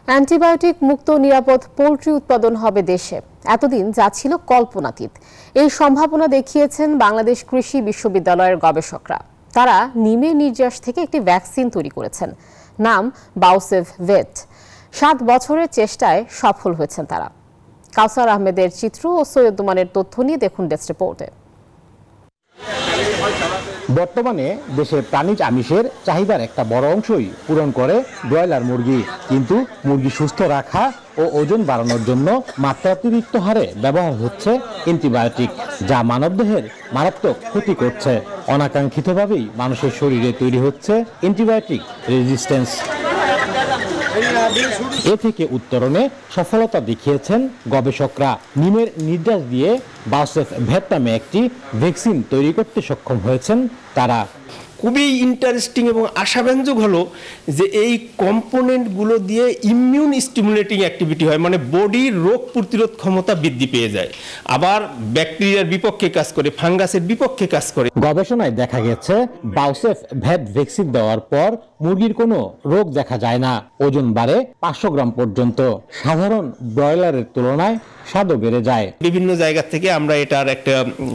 Antibiotic মুক্ত নিরাপদ poultry উৎপাদন হবে দেশে, এতদিন যা ছিল কল্পনাতীত। এই সম্ভাবনা দেখিয়েছেন বাংলাদেশ কৃষি বিশ্ববিদ্যালয়ের গবেষকরা। তারা নিমের নির্যাস থেকে একটি ভ্যাকসিন তৈরি করেছেন, নাম বাউসেভ ভেট। 7 বছরের চেষ্টায় সফল হয়েছেন তারা। কাউসার আহমেদের চিত্র ও সৈয়দ নোমানের তথ্য নিয়ে দেখুন ডেস্ক রিপোর্টে। বর্তমানে দেশে প্রাণীজ আমিষের চাহিদার একটা বড় অংশই পূরণ করে ব্রয়লার মুরগি, কিন্তু মুরগি সুস্থ রাখা ও ওজন বাড়ানোর জন্য মাত্রাতিরিক্ত হারে ব্যবহার হচ্ছে অ্যান্টিবায়োটিক, যা মানবদেহের মারাত্মক ক্ষতি করছে। অনাকাঙ্ক্ষিতভাবেই মানুষের শরীরে তৈরি হচ্ছে অ্যান্টিবায়োটিক রেজিস্ট্যান্স। এ থেকে উত্তরণে সফলতা দেখিয়েছেন গবেষকরা। নিমের নির্যাস দিয়ে বাউসেভ ভেট নামে একটি ভ্যাকসিন তৈরি করতে সক্ষম হয়েছেন তারা। খুবই ইন্টারেস্টিং এবং আশাব্যঞ্জক হলো যে এই কম্পোনেন্টগুলো দিয়ে ইমিউন স্টিমুলেটিং অ্যাক্টিভিটি হয়, মানে বডির রোগ প্রতিরোধ ক্ষমতা বৃদ্ধি পেয়ে যায়, আবার ব্যাকটেরিয়ার বিপক্ষে কাজ করে, ফাঙ্গাসের বিপক্ষে কাজ করে। গবেষণায় দেখা গেছে বাউসেভ ভেট ভ্যাকসিন দেওয়ার পর মুরগির কোনো রোগ দেখা যায় না, ওজন বাড়ে 500 গ্রাম পর্যন্ত। সাধারণ ব্রয়লারের তুলনায় স্বাদও বেড়ে যায়। বিভিন্ন জায়গা থেকে আমরা এটার একটা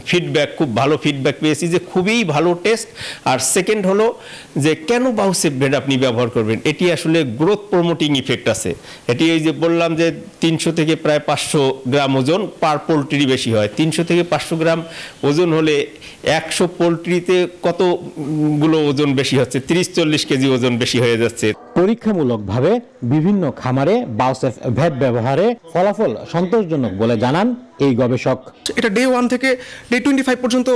ফিডব্যাক, খুব ভালো ফিডব্যাক পেয়েছি যে খুবই ভালো টেস্ট। আর সেকেন্ড হলো যে কেন বাউসেভ ভেট আপনি ব্যবহার করবেন, এটি আসলে গ্রোথ প্রমোটিং ইফেক্ট আছে। এটি এই যে বললাম যে 300 থেকে প্রায় 500 গ্রাম ওজন পার পোলট্রি বেশি হয়। 300 থেকে 500 গ্রাম ওজন হলে 100 পোলট্রিতে কতগুলো ওজন বেশি হচ্ছে? 30-40 কেজি ওজন বেশি হয়ে যাচ্ছে। পরীক্ষামূলকভাবে বিভিন্ন খামারে বাউসেভ ভেট ব্যবহারে ফলাফল সন্তোষজনক বলে জানান এই গবেষক। এটা ডে 1 থেকে ডে 25 পর্যন্ত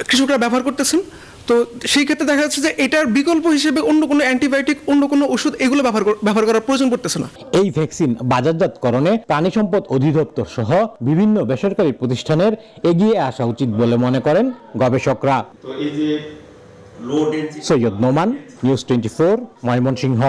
কৃষকরা ব্যবহার করতেছেন। তো সেই ক্ষেত্রে দেখা যাচ্ছে যে এটার বিকল্প হিসেবে অন্য কোনো অ্যান্টিবায়োটিক, অন্য কোনো ওষুধ এগুলো ব্যবহার করার প্রয়োজন পড়তেছে না। এই ভ্যাকসিন বাজারজাতকরণে প্রাণী সম্পদ অধিদপ্তর সহ বিভিন্ন বেসরকারি প্রতিষ্ঠানের এগিয়ে আসা উচিত বলে মনে করেন গবেষকরা। সৈয়দ নোমান, নিউজ 24, ময়মনসিংহ।